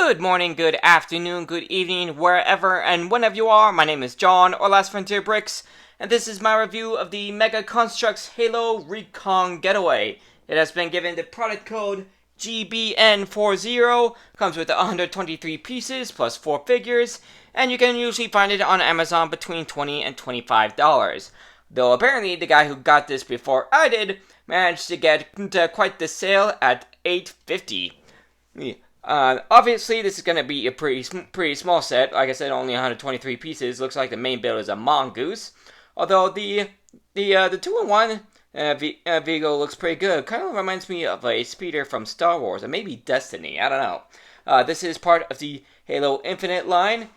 Good morning, good afternoon, good evening, wherever and whenever you are. My name is John, or Last Frontier Bricks, and this is my review of the Mega Construx Halo Recon Getaway. It has been given the product code GBN40, comes with 123 pieces plus 4 figures, and you can usually find it on Amazon between $20 and $25. Though apparently the guy who got this before I did managed to get quite the sale at $8.50. Obviously, this is going to be a pretty small set. Like I said, only 123 pieces. Looks like the main build is a mongoose. Although the 2-in-1 vehicle looks pretty good. Kind of reminds me of a speeder from Star Wars, or maybe Destiny. I don't know. This is part of the Halo Infinite line.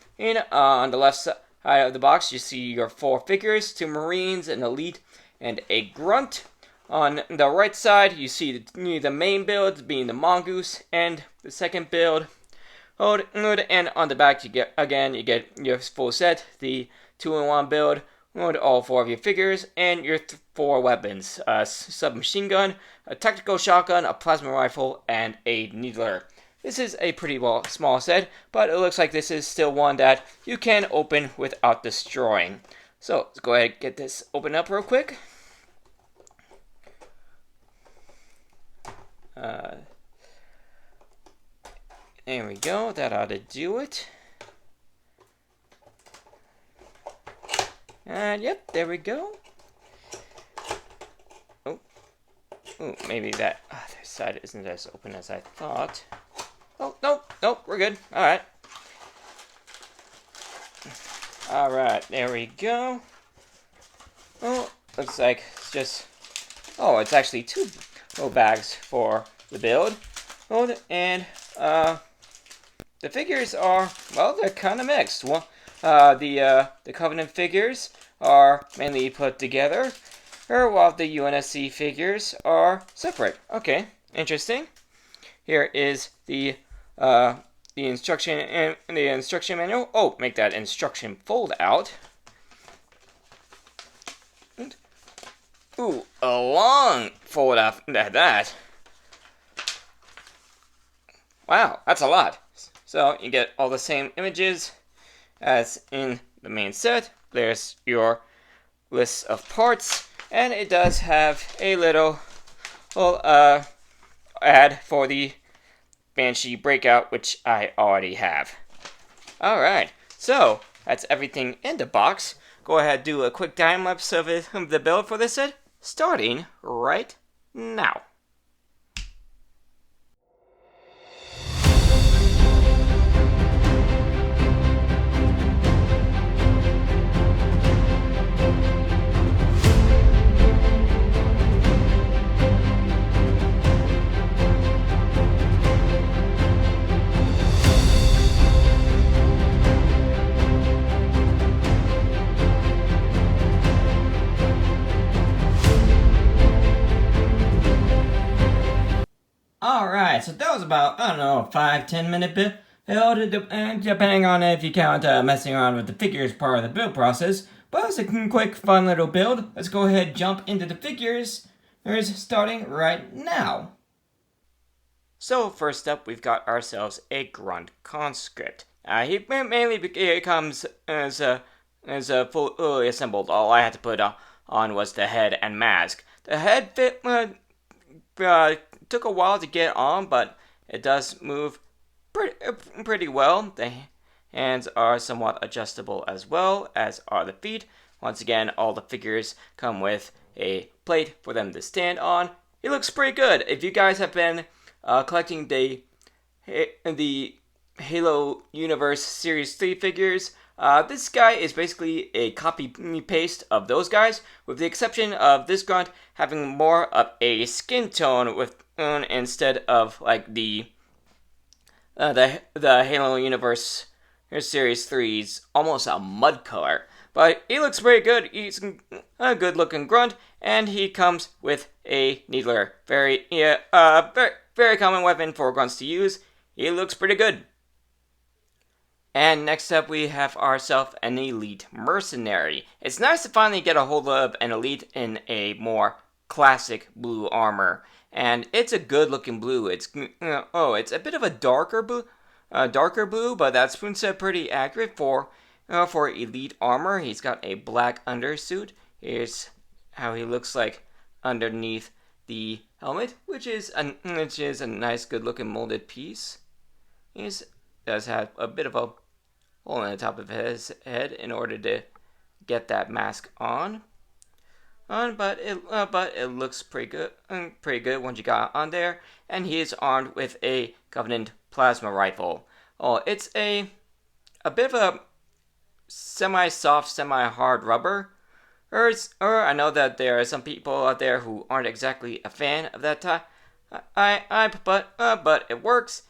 On the left side of the box, you see your 4 figures: 2 Marines, an Elite, and a Grunt. On the right side, you see the main build being the mongoose and the second build. And on the back, you get your full set, the 2-in-1 build, with all 4 of your figures and your 4 weapons: a submachine gun, a tactical shotgun, a plasma rifle, and a needler. This is a pretty small set, but it looks like this is still one that you can open without destroying. So let's go ahead and get this open up real quick. There we go, that ought to do it. And yep, there we go. Oh, maybe that other side isn't as open as I thought. Oh, nope, we're good. Alright. Alright, there we go. Oh, looks like it's just... Oh, it's actually 2 little bags for the build. And the figures are, well, they're kind of mixed. The Covenant figures are mainly put together, while the UNSC figures are separate. Okay, interesting. Here is the instruction and the instruction manual. Oh, make that instruction fold out. Ooh, a long fold out at that. Wow, that's a lot. So you get all the same images as in the main set. There's your list of parts, and it does have a little ad for the Banshee Breakout, which I already have. Alright, so that's everything in the box. Go ahead and do a quick time lapse of the build for this set, starting right now. Alright, so that was about, I don't know, 5-10 minute build, depending on if you count messing around with the figures part of the build process. But it was a quick, fun little build. Let's go ahead and jump into the figures. There's starting right now. So first up, we've got ourselves a Grunt Conscript. He mainly comes as a fully assembled. All I had to put on was the head and mask. The head fit took a while to get on, but it does move pretty well. The hands are somewhat adjustable as well, as are the feet. Once again, all the figures come with a plate for them to stand on. It looks pretty good. If you guys have been collecting the Halo Universe Series 3 figures, this guy is basically a copy-paste of those guys, with the exception of this Grunt having more of a skin tone instead of like the Halo Universe Series 3's almost a mud color. But he looks pretty good. He's a good-looking Grunt, and he comes with a Needler. Very common weapon for Grunts to use. He looks pretty good. And next up, we have ourselves an Elite Mercenary. It's nice to finally get a hold of an Elite in a more classic blue armor. And it's a good looking blue. It's a bit of a darker blue, darker blue, but that's pretty accurate for elite armor. He's got a black undersuit. Here's how he looks like underneath the helmet, which is a nice, good-looking molded piece. He does have a bit of a hole in the top of his head in order to get that mask on. But it looks pretty good once you got on there. And he is armed with a Covenant plasma rifle. Oh, it's a bit of a semi-soft, semi-hard rubber. Or I know that there are some people out there who aren't exactly a fan of that type. But it works.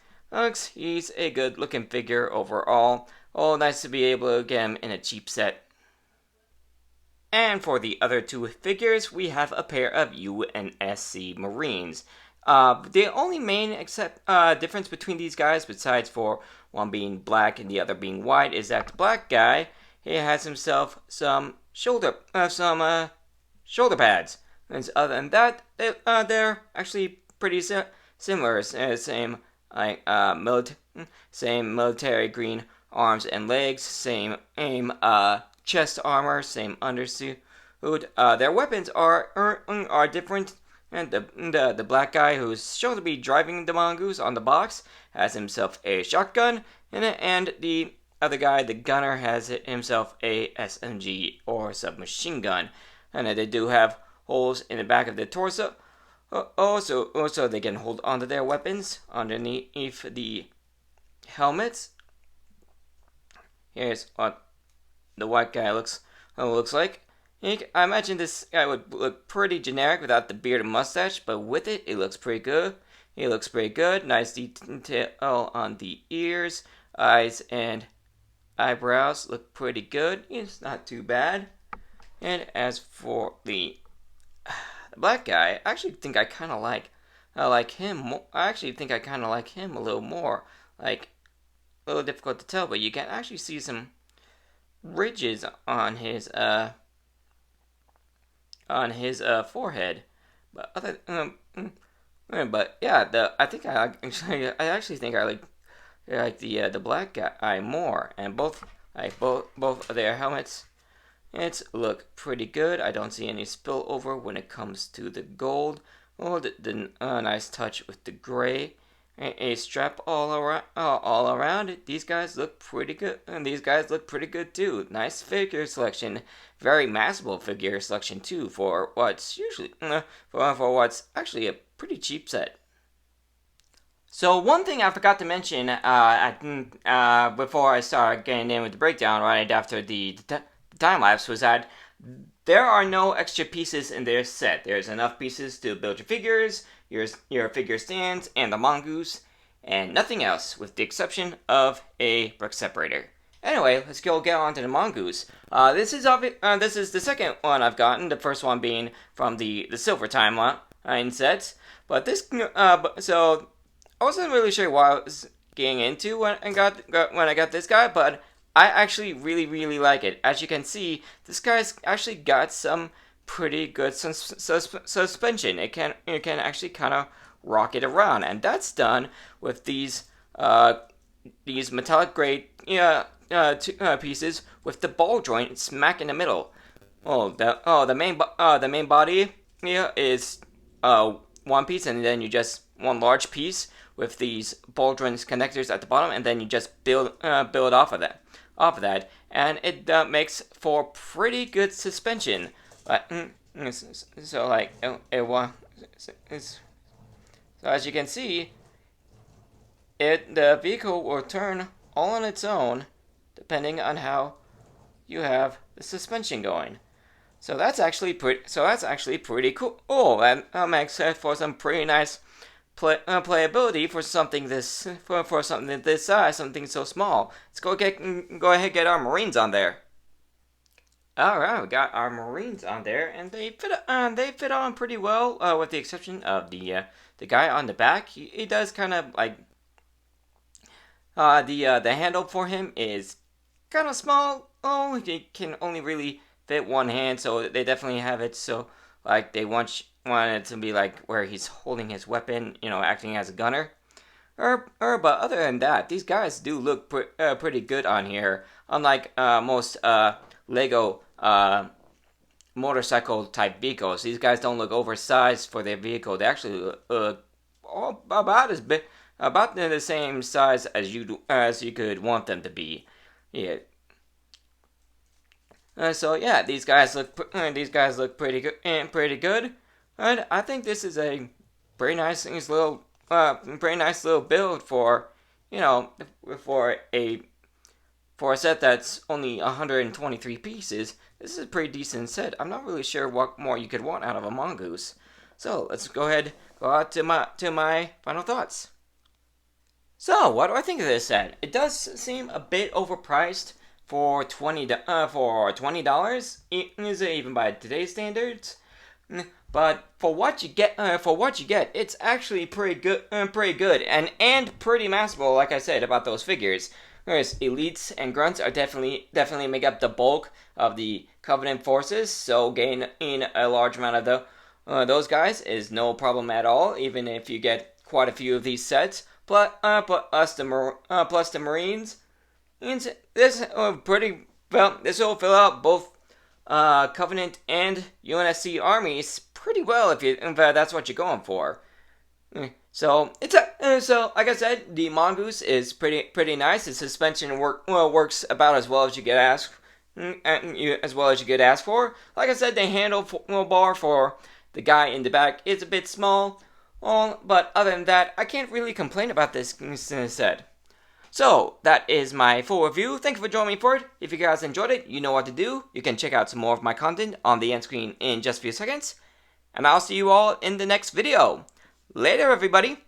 He's a good-looking figure overall. Oh, nice to be able to get him in a cheap set. And for the other two figures, we have a pair of UNSC Marines. The only main difference between these guys, besides for one being black and the other being white, is that the black guy, he has himself some shoulder pads. And other than that, they're actually pretty similar. Same military green arms and legs, same chest armor, same undersuit. Their weapons are different. And the black guy who's shown to be driving the mongoose on the box has himself a shotgun, and the other guy, the gunner, has himself a SMG or submachine gun. And they do have holes in the back of the torso. Also they can hold onto their weapons underneath the helmets. Here's what the white guy looks like. I imagine this guy would look pretty generic without the beard and mustache, but with it, it looks pretty good. He looks pretty good. Nice detail on the ears, eyes, and eyebrows look pretty good. It's not too bad. And as for the black guy, I actually think I kind of like him. I actually think I kind of like him a little more. Like, a little difficult to tell, but you can actually see some ridges on his forehead. But yeah, I actually think I like the black guy more, and both of their helmets, it's look pretty good. I don't see any spillover when it comes to the gold. Oh, the nice touch with the gray. A strap all around it. These guys look pretty good, and these guys look pretty good too. Nice figure selection, very massable figure selection too for what's usually for what's actually a pretty cheap set. So one thing I forgot to mention before I started getting in with the breakdown right after the time lapse was that there are no extra pieces in this set. There's enough pieces to build your figures, your figure stands, and the mongoose, and nothing else, with the exception of a brick separator. Anyway, let's get on to the mongoose. This is the second one I've gotten. The first one being from the silver timeline sets. But this, so I wasn't really sure what I was getting into when I got this guy, but I actually really like it. As you can see, this guy's actually got some pretty good suspension. It can actually kind of rock it around, and that's done with these metallic grade pieces with the ball joint smack in the middle. The main body is one piece, and then you just one large piece with these ball joints connectors at the bottom, and then you just build off of that, and it makes for pretty good suspension. So as you can see, the vehicle will turn all on its own, depending on how you have the suspension going. So that's actually pretty cool. Oh, that makes for some pretty nice playability for something this size, something so small. Let's go ahead and get our Marines on there. Alright, we got our Marines on there, and they fit on pretty well, with the exception of the guy on the back. He does kind of like the handle for him is kind of small. Oh, he can only really fit one hand, so they definitely have it so like they want it to be like where he's holding his weapon, acting as a gunner. But other than that, these guys do look pretty good on here. Unlike most Lego motorcycle type vehicles, these guys don't look oversized for their vehicle. They actually look about as big, about the same size as you could want them to be. Yeah. So yeah, these guys look pretty good pretty good, and I think this is a pretty nice little build for, you know, for a for a set that's only 123 pieces. This is a pretty decent set. I'm not really sure what more you could want out of a mongoose. So let's go out to my final thoughts. So, what do I think of this set? It does seem a bit overpriced for $20. Is it even by today's standards? But for what you get, it's actually pretty good, and pretty masterful. Like I said about those figures, whereas elites and grunts are definitely make up the bulk of the Covenant forces. So gaining a large amount of those guys is no problem at all, even if you get quite a few of these sets. Plus the Marines. And this this will fill out both Covenant and UNSC armies pretty well if that's what you're going for. So like I said, the mongoose is pretty nice. The suspension works about as well as you get asked for. Like I said, the handlebar for the guy in the back is a bit small. But other than that, I can't really complain about this set. So, that is my full review. Thank you for joining me for it. If you guys enjoyed it, you know what to do. You can check out some more of my content on the end screen in just a few seconds. And I'll see you all in the next video. Later, everybody.